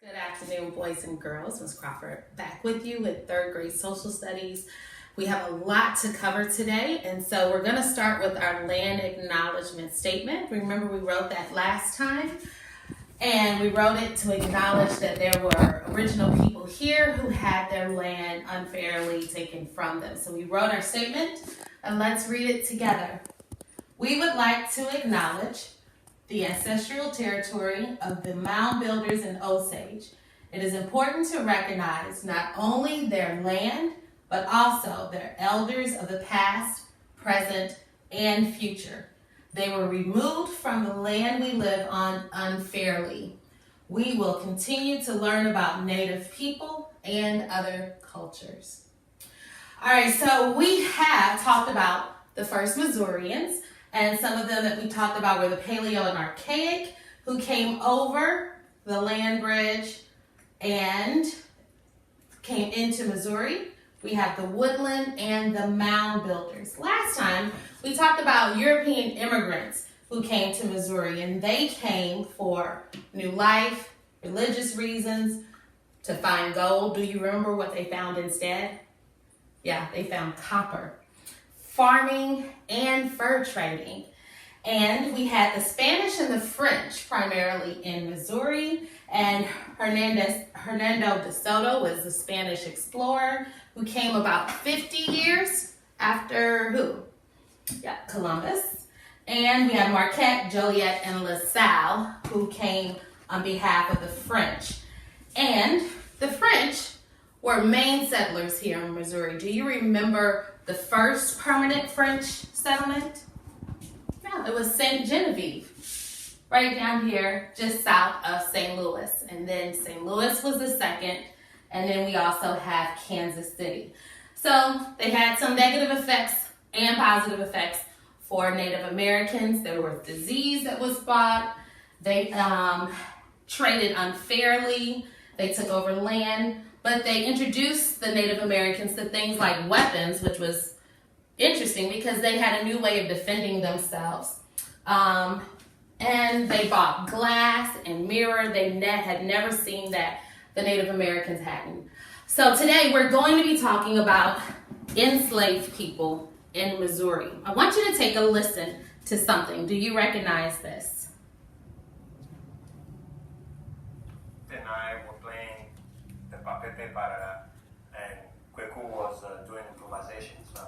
Good afternoon, boys and girls. Ms. Crawford back with you with third grade social studies. We have a lot to cover today, and so we're going to start with our land acknowledgement statement. Remember, we wrote that last time, and we wrote it to acknowledge that there were original people here who had their land unfairly taken from them. So we wrote our statement, and let's read it together. We would like to acknowledge the ancestral territory of the mound builders in Osage. It is important to recognize not only their land, but also their elders of the past, present, and future. They were removed from the land we live on unfairly. We will continue to learn about Native people and other cultures. All right, so we have talked about the first Missourians, and some of them that we talked about were the Paleo and Archaic, who came over the land bridge and came into Missouri. We have the Woodland and the Mound Builders. Last time, we talked about European immigrants who came to Missouri, and they came for new life, religious reasons, to find gold. Do you remember what they found instead? Yeah, they found copper. Farming and fur trading. And we had the Spanish and the French primarily in Missouri, and Hernando de Soto was the Spanish explorer who came about 50 years after who? Yeah, Columbus. And we had Marquette, Joliet, and La Salle who came on behalf of the French. And the French were main settlers here in Missouri. Do you remember the first permanent French settlement? Yeah, it was St. Genevieve, right down here, just south of St. Louis. And then St. Louis was the second, and then we also have Kansas City. So they had some negative effects and positive effects for Native Americans. There was disease that was brought. They traded unfairly. They took over land. But they introduced the Native Americans to things like weapons, which was interesting because they had a new way of defending themselves. And they bought glass and mirror. They had never seen that the Native Americans hadn't. So today we're going to be talking about enslaved people in Missouri. I want you to take a listen to something. Do you recognize this? And Kweku was doing improvisation. So.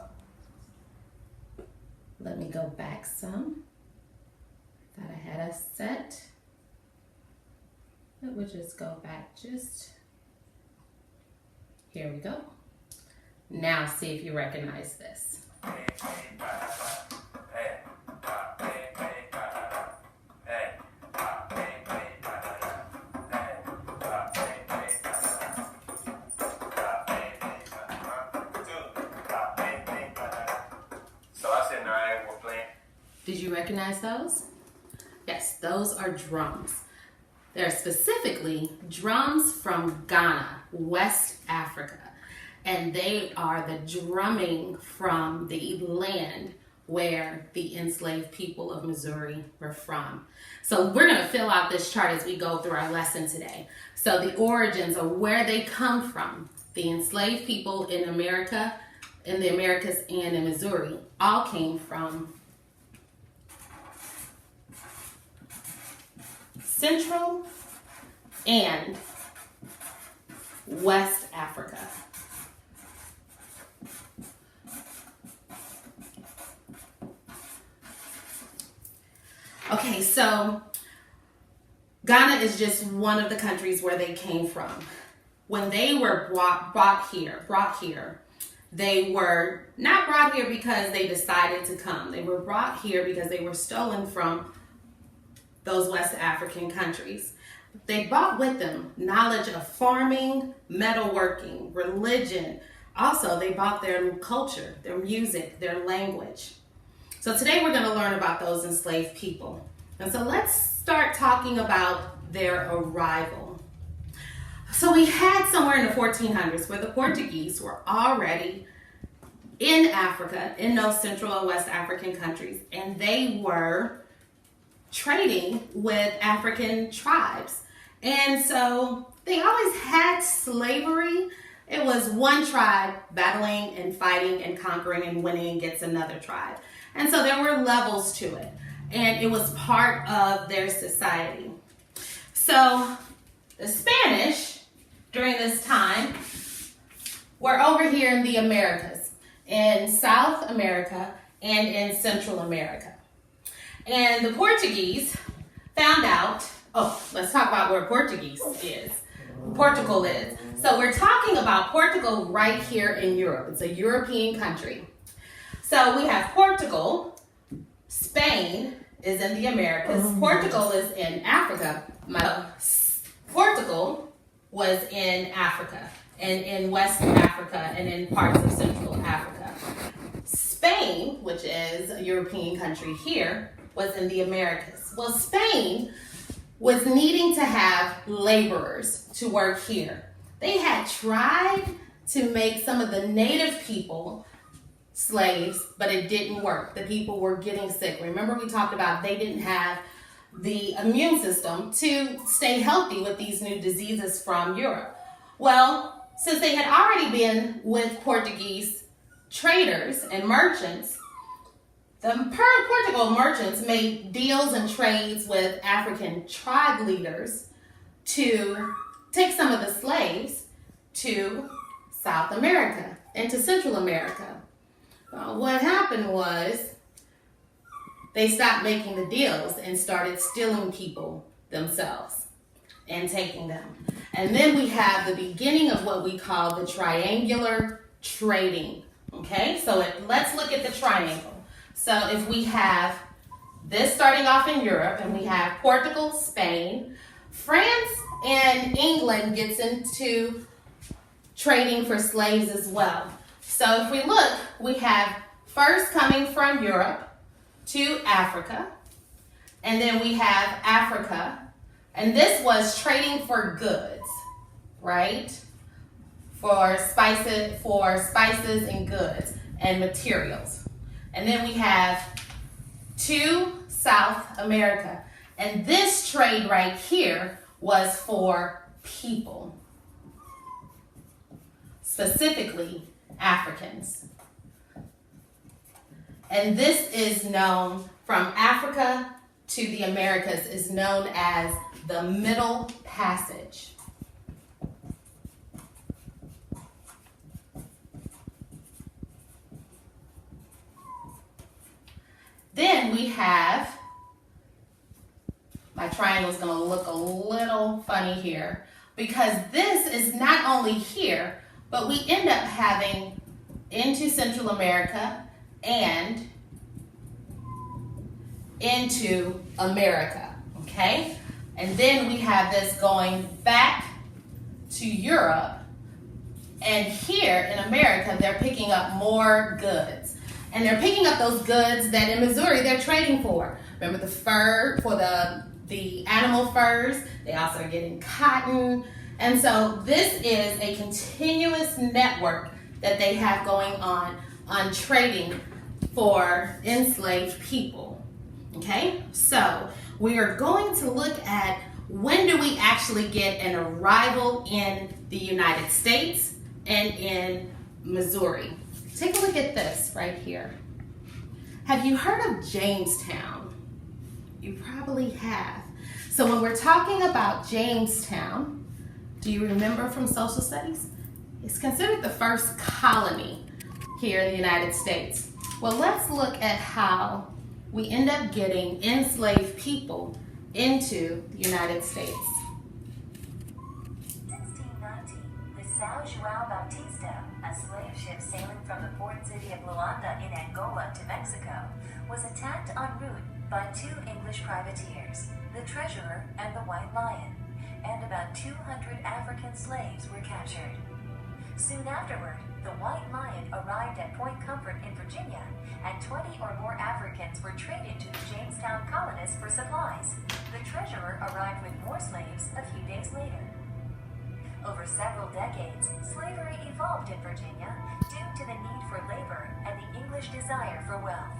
Let me go back some. Thought I had a set. It would just go back just. Here we go. Now see if you recognize this. Did you recognize those? Yes, those are drums. They're specifically drums from Ghana, West Africa. And they are the drumming from the land where the enslaved people of Missouri were from. So we're going to fill out this chart as we go through our lesson today. So the origins of where they come from, the enslaved people in America, in the Americas and in Missouri, all came from Central and West Africa. Okay, so Ghana is just one of the countries where they came from. When they were brought here, they were not brought here because they decided to come. They were brought here because they were stolen from those West African countries. They brought with them knowledge of farming, metalworking, religion. Also, they brought their culture, their music, their language. So today we're going to learn about those enslaved people. And so let's start talking about their arrival. So we had somewhere in the 1400s where the Portuguese were already in Africa, in those Central and West African countries, and they were trading with African tribes. And so they always had slavery. It was one tribe battling and fighting and conquering and winning against another tribe. And so there were levels to it. And it was part of their society. So the Spanish, during this time, were over here in the Americas, in South America and in Central America. And the Portuguese found out, let's talk about where Portugal is. So we're talking about Portugal right here in Europe. It's a European country. So we have Portugal, Spain is in the Americas, Portugal is in Africa. Portugal was in Africa, and in West Africa, and in parts of Central Africa. Spain, which is a European country here, was in the Americas. Well, Spain was needing to have laborers to work here. They had tried to make some of the native people slaves, but it didn't work. The people were getting sick. Remember, we talked about they didn't have the immune system to stay healthy with these new diseases from Europe. Well, since they had already been with Portuguese traders and merchants, the Portugal merchants made deals and trades with African tribe leaders to take some of the slaves to South America and to Central America. What happened was they stopped making the deals and started stealing people themselves and taking them. And then we have the beginning of what we call the triangular trading. Okay, so let's look at the triangle. So if we have this starting off in Europe, and we have Portugal, Spain, France, and England gets into trading for slaves as well. So if we look, we have first coming from Europe to Africa, and then we have Africa, and this was trading for goods, right? For spices and goods and materials. And then we have to South America. And this trade right here was for people, specifically Africans. And this is known, from Africa to the Americas, is known as the Middle Passage. Then we have, my triangle is going to look a little funny here, because this is not only here, but we end up having into Central America and into America, okay? And then we have this going back to Europe, and here in America, they're picking up more goods. And they're picking up those goods that in Missouri they're trading for. Remember the fur, for the animal furs, they also are getting cotton. And so this is a continuous network that they have going on trading for enslaved people. Okay, so we are going to look at when do we actually get an arrival in the United States and in Missouri. Take a look at this right here. Have you heard of Jamestown? You probably have. So when we're talking about Jamestown, do you remember from social studies? It's considered the first colony here in the United States. Well, let's look at how we end up getting enslaved people into the United States. 1690, the São João Bautista, a slave ship sailing from the port city of Luanda in Angola to Mexico, was attacked en route by two English privateers, the Treasurer and the White Lion, and about 200 African slaves were captured. Soon afterward, the White Lion arrived at Point Comfort in Virginia, and 20 or more Africans were traded to the Jamestown colonists for supplies. The Treasurer arrived with more slaves a few days later. Over several decades, slavery evolved in Virginia due to the need for labor and the English desire for wealth.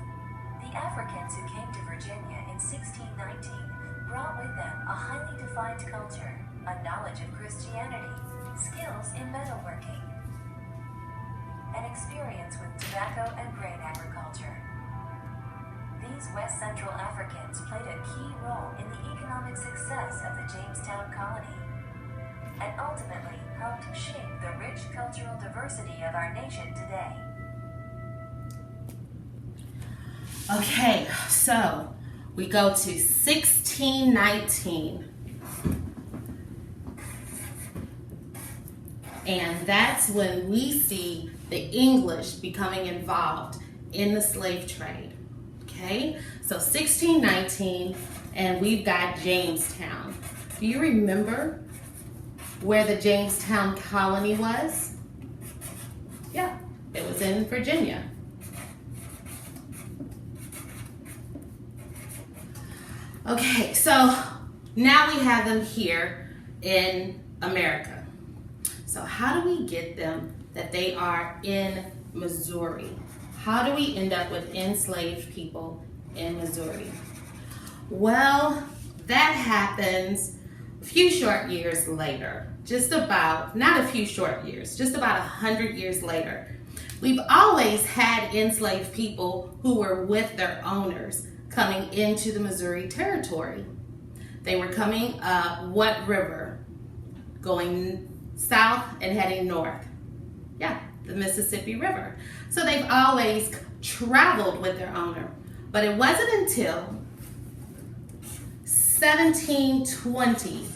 The Africans who came to Virginia in 1619 brought with them a highly defined culture, a knowledge of Christianity, skills in metalworking, and experience with tobacco and grain agriculture. These West Central Africans played a key role in the economic success of the Jamestown colony, and ultimately helped shape the rich cultural diversity of our nation today. Okay, so we go to 1619. And that's when we see the English becoming involved in the slave trade. Okay, so 1619, and we've got Jamestown. Do you remember where the Jamestown colony was? Yeah, it was in Virginia. Okay, so now we have them here in America. So how do we get them that they are in Missouri? How do we end up with enslaved people in Missouri? Well, that happens a few short years later. Just about 100 years later. We've always had enslaved people who were with their owners coming into the Missouri Territory. They were coming up what river? Going south and heading north. Yeah, the Mississippi River. So they've always traveled with their owner. But it wasn't until 1720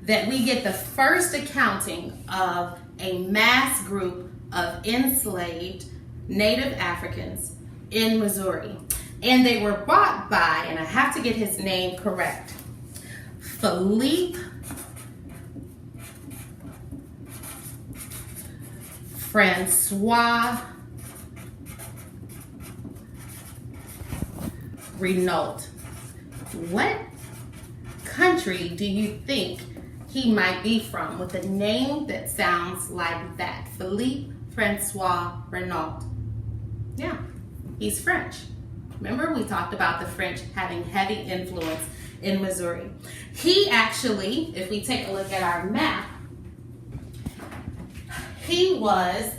that we get the first accounting of a mass group of enslaved Native Africans in Missouri. And they were brought by, and I have to get his name correct, Philippe Francois Renault. What country do you think he might be from with a name that sounds like that? Philippe Francois Renault. Yeah, he's French. Remember, we talked about the French having heavy influence in Missouri. He actually, if we take a look at our map, he was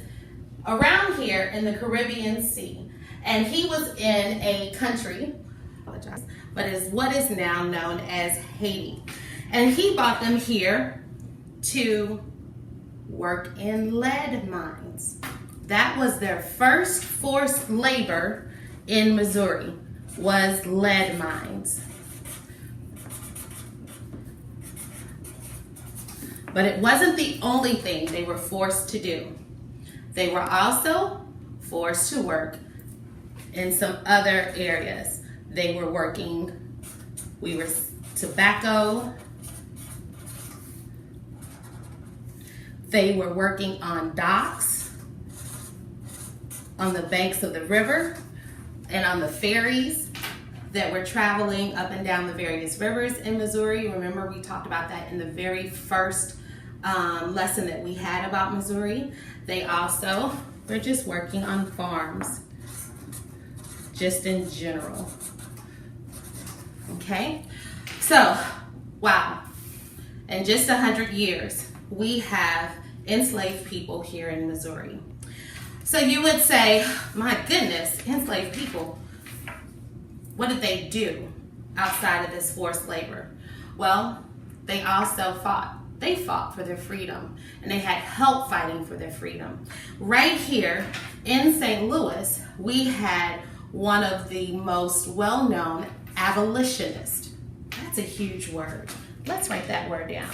around here in the Caribbean Sea, and he was in a country, but is what is now known as Haiti. And he brought them here to work in lead mines. That was their first forced labor in Missouri, was lead mines. But it wasn't the only thing they were forced to do. They were also forced to work in some other areas. They were working, tobacco. They were working on docks, on the banks of the river, and on the ferries that were traveling up and down the various rivers in Missouri. Remember, we talked about that in the very first lesson that we had about Missouri. They also were just working on farms, just in general. Okay, so wow, in just 100 years, we have enslaved people here in Missouri. So you would say, my goodness, enslaved people, what did they do outside of this forced labor? Well, they also fought. They fought for their freedom, and they had help fighting for their freedom. Right here in St. Louis, we had one of the most well-known abolitionists. That's a huge word. Let's write that word down.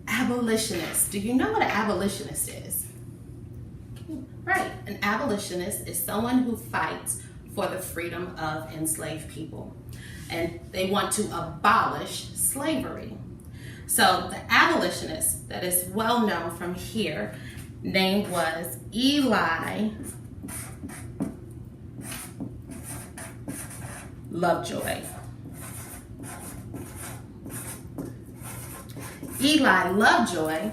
Abolitionist. Do you know what an abolitionist is? Right, an abolitionist is someone who fights for the freedom of enslaved people. And they want to abolish slavery. So the abolitionist that is well known from here, name was Eli Lovejoy. Eli Lovejoy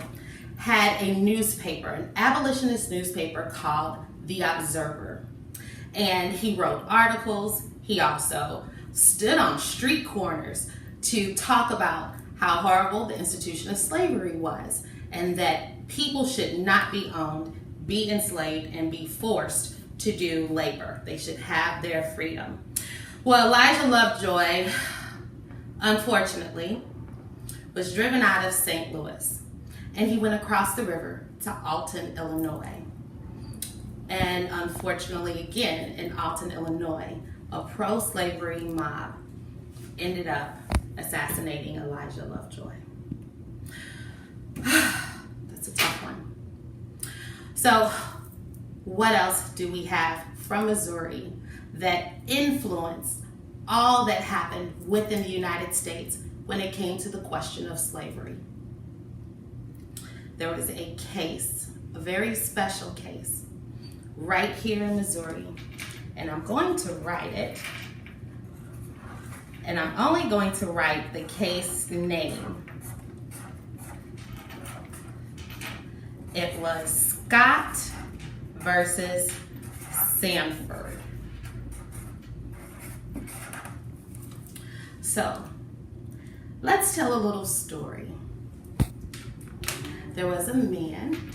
had a newspaper, an abolitionist newspaper called The Observer. And he wrote articles. He also stood on street corners to talk about how horrible the institution of slavery was, and that people should not be owned, be enslaved, and be forced to do labor. They should have their freedom. Well, Elijah Lovejoy, unfortunately, was driven out of St. Louis, and he went across the river to Alton, Illinois. And unfortunately, again, in Alton, Illinois, a pro-slavery mob ended up assassinating Elijah Lovejoy. That's a tough one. So, what else do we have from Missouri that influenced all that happened within the United States when it came to the question of slavery? There was a case, a very special case, right here in Missouri, and I'm going to write it, and I'm only going to write the case name. It was Scott versus Sanford. So, let's tell a little story. There was a man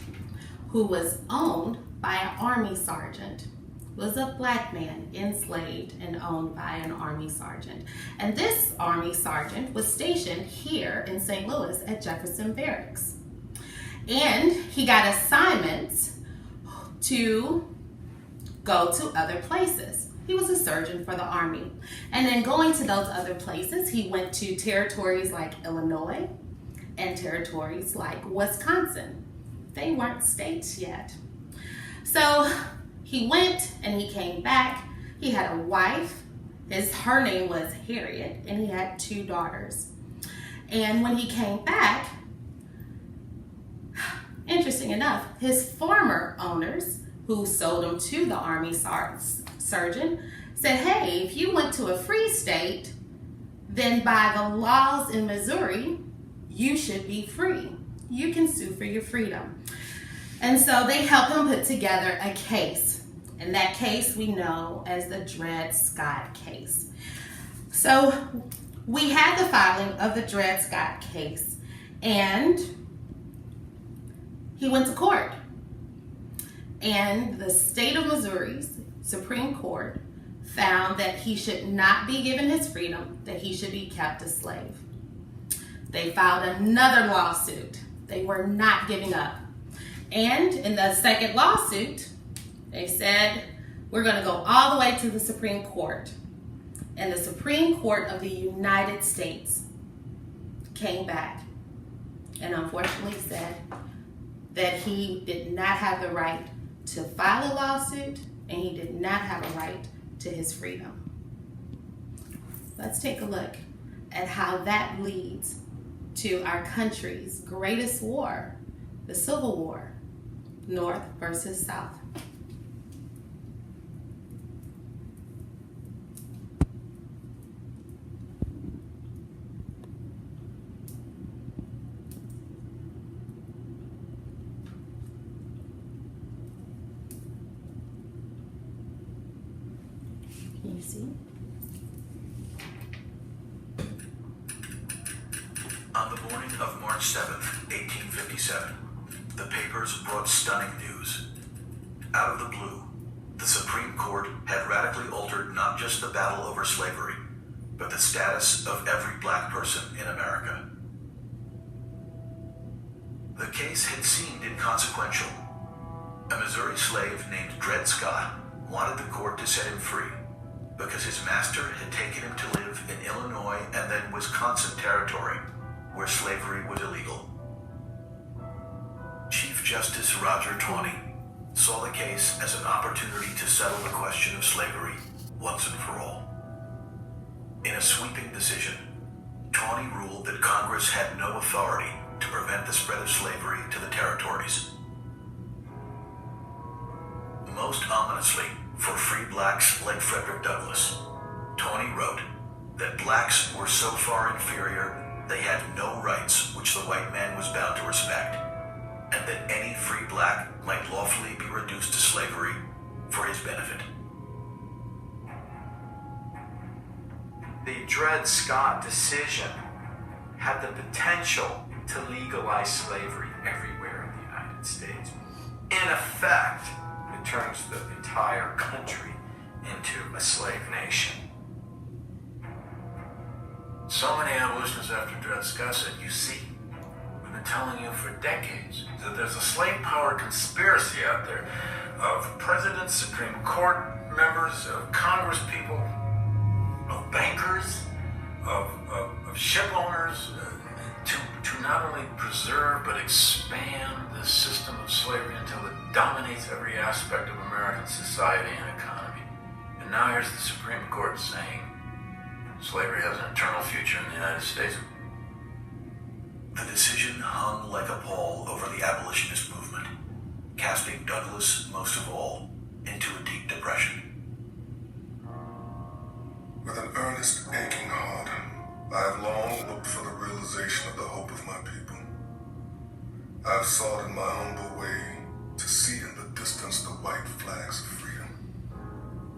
who was owned by an army sergeant. Was a black man enslaved and owned by an army sergeant. And this army sergeant was stationed here in St. Louis at Jefferson Barracks. And he got assignments to go to other places. He was a surgeon for the army. And then going to those other places, he went to territories like Illinois and territories like Wisconsin. They weren't states yet. So he went and he came back. He had a wife. Her name was Harriet, and he had 2 daughters. And when he came back, interesting enough, his former owners, who sold him to the army surgeon, said, hey, if you went to a free state, then by the laws in Missouri, you should be free. You can sue for your freedom. And so they helped him put together a case. And that case we know as the Dred Scott case. So we had the filing of the Dred Scott case, and he went to court. And the state of Missouri's Supreme Court found that he should not be given his freedom, that he should be kept a slave. They filed another lawsuit. They were not giving up. And in the second lawsuit, they said, we're going to go all the way to the Supreme Court. And the Supreme Court of the United States came back and unfortunately said that he did not have the right to file a lawsuit, and he did not have a right to his freedom. Let's take a look at how that leads to our country's greatest war, the Civil War, North versus South. Can you see? On the morning of March 7th, 1857, the papers brought stunning news. Out of the blue, the Supreme Court had radically altered not just the battle over slavery, but the status of every black person in America. The case had seemed inconsequential. A Missouri slave named Dred Scott wanted the court to set him free because his master had taken him to live in Illinois and then Wisconsin territory, where slavery was illegal. Chief Justice Roger Taney saw the case as an opportunity to settle the question of slavery once and for all. In a sweeping decision, Taney ruled that Congress had no authority to prevent the spread of slavery to the territories. Most ominously for free blacks like Frederick Douglass, Taney wrote that blacks were so far inferior they had no rights which the white man was bound to respect, and that any free black might lawfully be reduced to slavery for his benefit. The Dred Scott decision had the potential to legalize slavery everywhere in the United States. In effect, it turns the entire country into a slave nation. So many abolitionists after Dred Scott said, you see, we've been telling you for decades that there's a slave power conspiracy out there of presidents, Supreme Court members, of Congress people, of bankers, of ship owners, to not only preserve but expand the system of slavery until it dominates every aspect of American society and economy. And now here's the Supreme Court saying slavery has an eternal future in the United States. The decision hung like a pall over the abolitionist movement, casting Douglass, most of all, into a deep depression. With an earnest, aching heart, I have long looked for the realization of the hope of my people. I have sought in my humble way to see in the distance the white flags of freedom,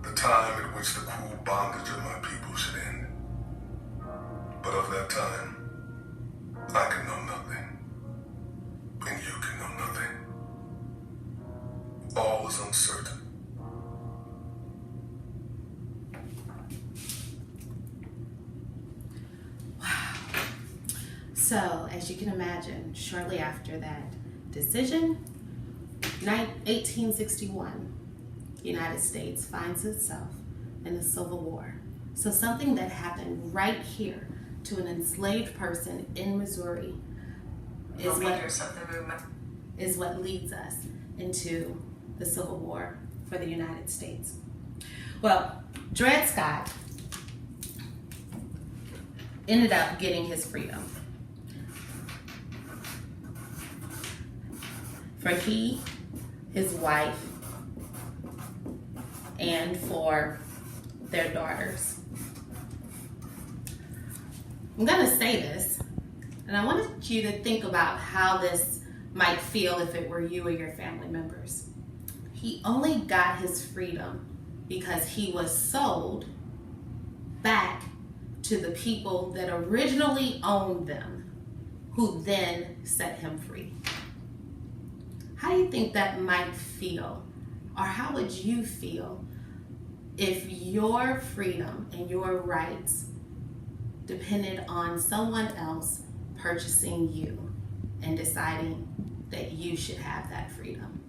the time at which the cruel bondage of my people should end. But of that time, I can know nothing, and you can know nothing. All is uncertain. So, as you can imagine, shortly after that decision, 1861, the United States finds itself in a civil war. So something that happened right here to an enslaved person in Missouri is what leads us into the Civil War for the United States. Well, Dred Scott ended up getting his freedom. For he, his wife, and for their daughters. I'm going to say this, and I wanted you to think about how this might feel if it were you or your family members. He only got his freedom because he was sold back to the people that originally owned them, who then set him free. How do you think that might feel? Or how would you feel if your freedom and your rights depended on someone else purchasing you and deciding that you should have that freedom?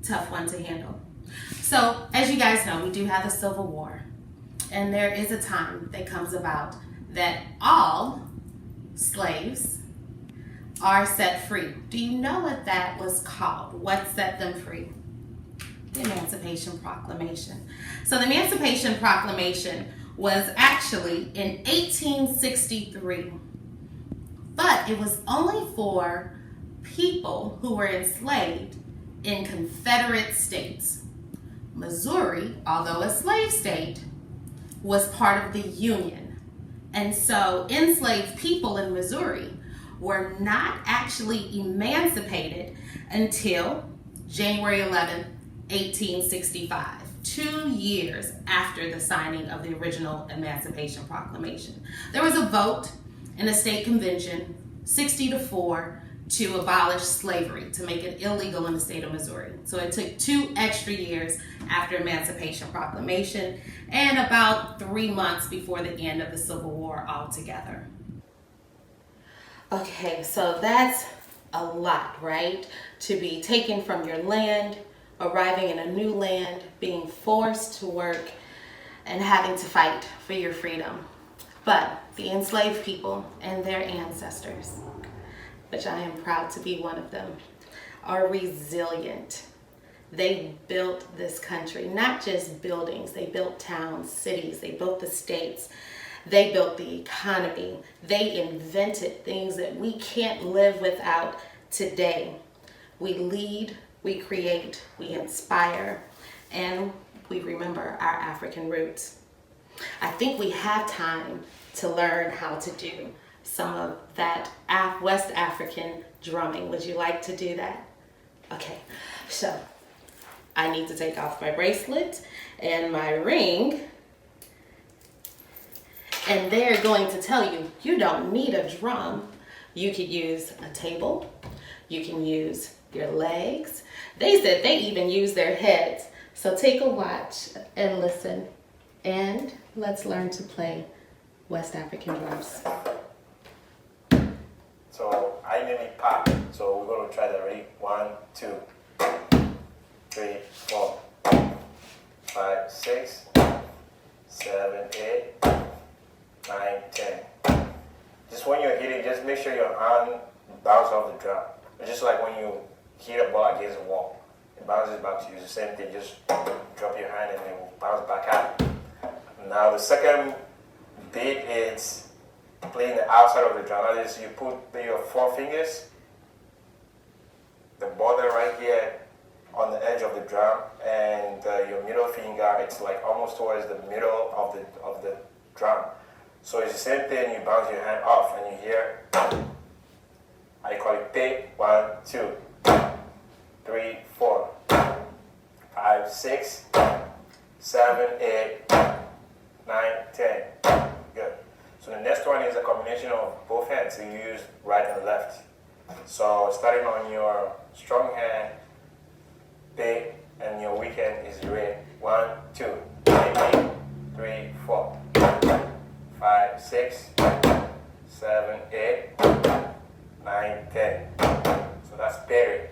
Tough one to handle. So, as you guys know, we do have the Civil War. And there is a time that comes about that all slaves are set free. Do you know what that was called? What set them free? The Emancipation Proclamation. So the Emancipation Proclamation was actually in 1863, but it was only for people who were enslaved in Confederate states. Missouri, although a slave state, was part of the Union. And so enslaved people in Missouri were not actually emancipated until January 11, 1865, 2 years after the signing of the original Emancipation Proclamation. There was a vote in the state convention, 60-4, to abolish slavery, to make it illegal in the state of Missouri. So it took 2 extra years after Emancipation Proclamation and about 3 months before the end of the Civil War altogether. Okay, so that's a lot, right? To be taken from your land, arriving in a new land, being forced to work, and having to fight for your freedom. But the enslaved people and their ancestors, which I am proud to be one of them, are resilient. They built this country, not just buildings. They built towns, cities, they built the states. They built the economy. They invented things that we can't live without today. We lead, we create, we inspire, and we remember our African roots. I think we have time to learn how to do some of that West African drumming. Would you like to do that? Okay, so I need to take off my bracelet and my ring. And they're going to tell you, you don't need a drum. You could use a table. You can use your legs. They said they even use their heads. So take a watch and listen. And let's learn to play West African drums. So I name it pop. So we're going to try that. Ready? 1, 2, 3, 4, 5, 6, 7, 8, 9, 10. Just when you're hitting, just make sure your hand bounces off the drum. It's just like when you hit a ball against a wall. It bounces back to you. It's the same thing. Just drop your hand and it will bounce back out. Now the second beat is playing the outside of the drum. That is, you put your 4 fingers, the border right here on the edge of the drum, and your middle finger, it's like almost towards the middle of the drum. So it's the same thing. You bounce your hand off and you hear, I call it pay. 1, 2, 3, 4, 5, 6, 7, 8, 9, 10. Good. So the next one is a combination of both hands. So you use right and left. So starting on your strong hand, pay, and your weak hand is red. 1, 2, 3, 4, 5, 6, 7, 8, 9, 10. So that's pay.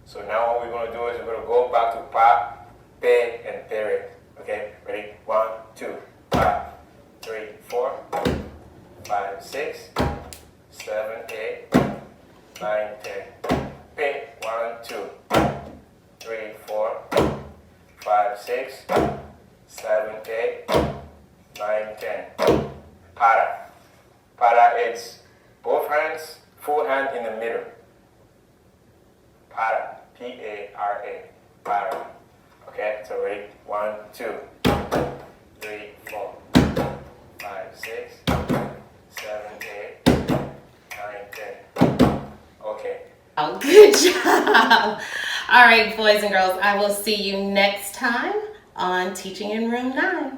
So now what we're going to do is we're going to go back to pop, pay, and pay. Okay, ready? 1, 2, 5, 3, 4, 5, 6, 7, 8, 9, 10. Pay. 1, 2, 3, 4, 5, 6, 7, 8, 9, 10. Para. Para is both hands, full hand in the middle. Para. P-A-R-A. Para. Okay, so ready? 1, 2, 3, 4, 5, 6, 7, 8, 9, 10. Okay. Oh, good job. All right, boys and girls, I will see you next time on Teaching in Room 9.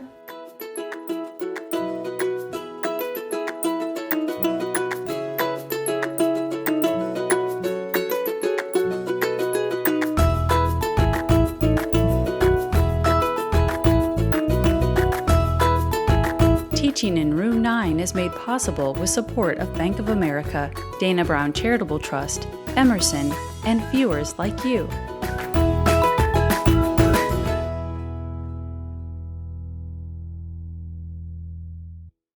Teaching in Room 9 is made possible with support of Bank of America, Dana Brown Charitable Trust, Emerson, and viewers like you.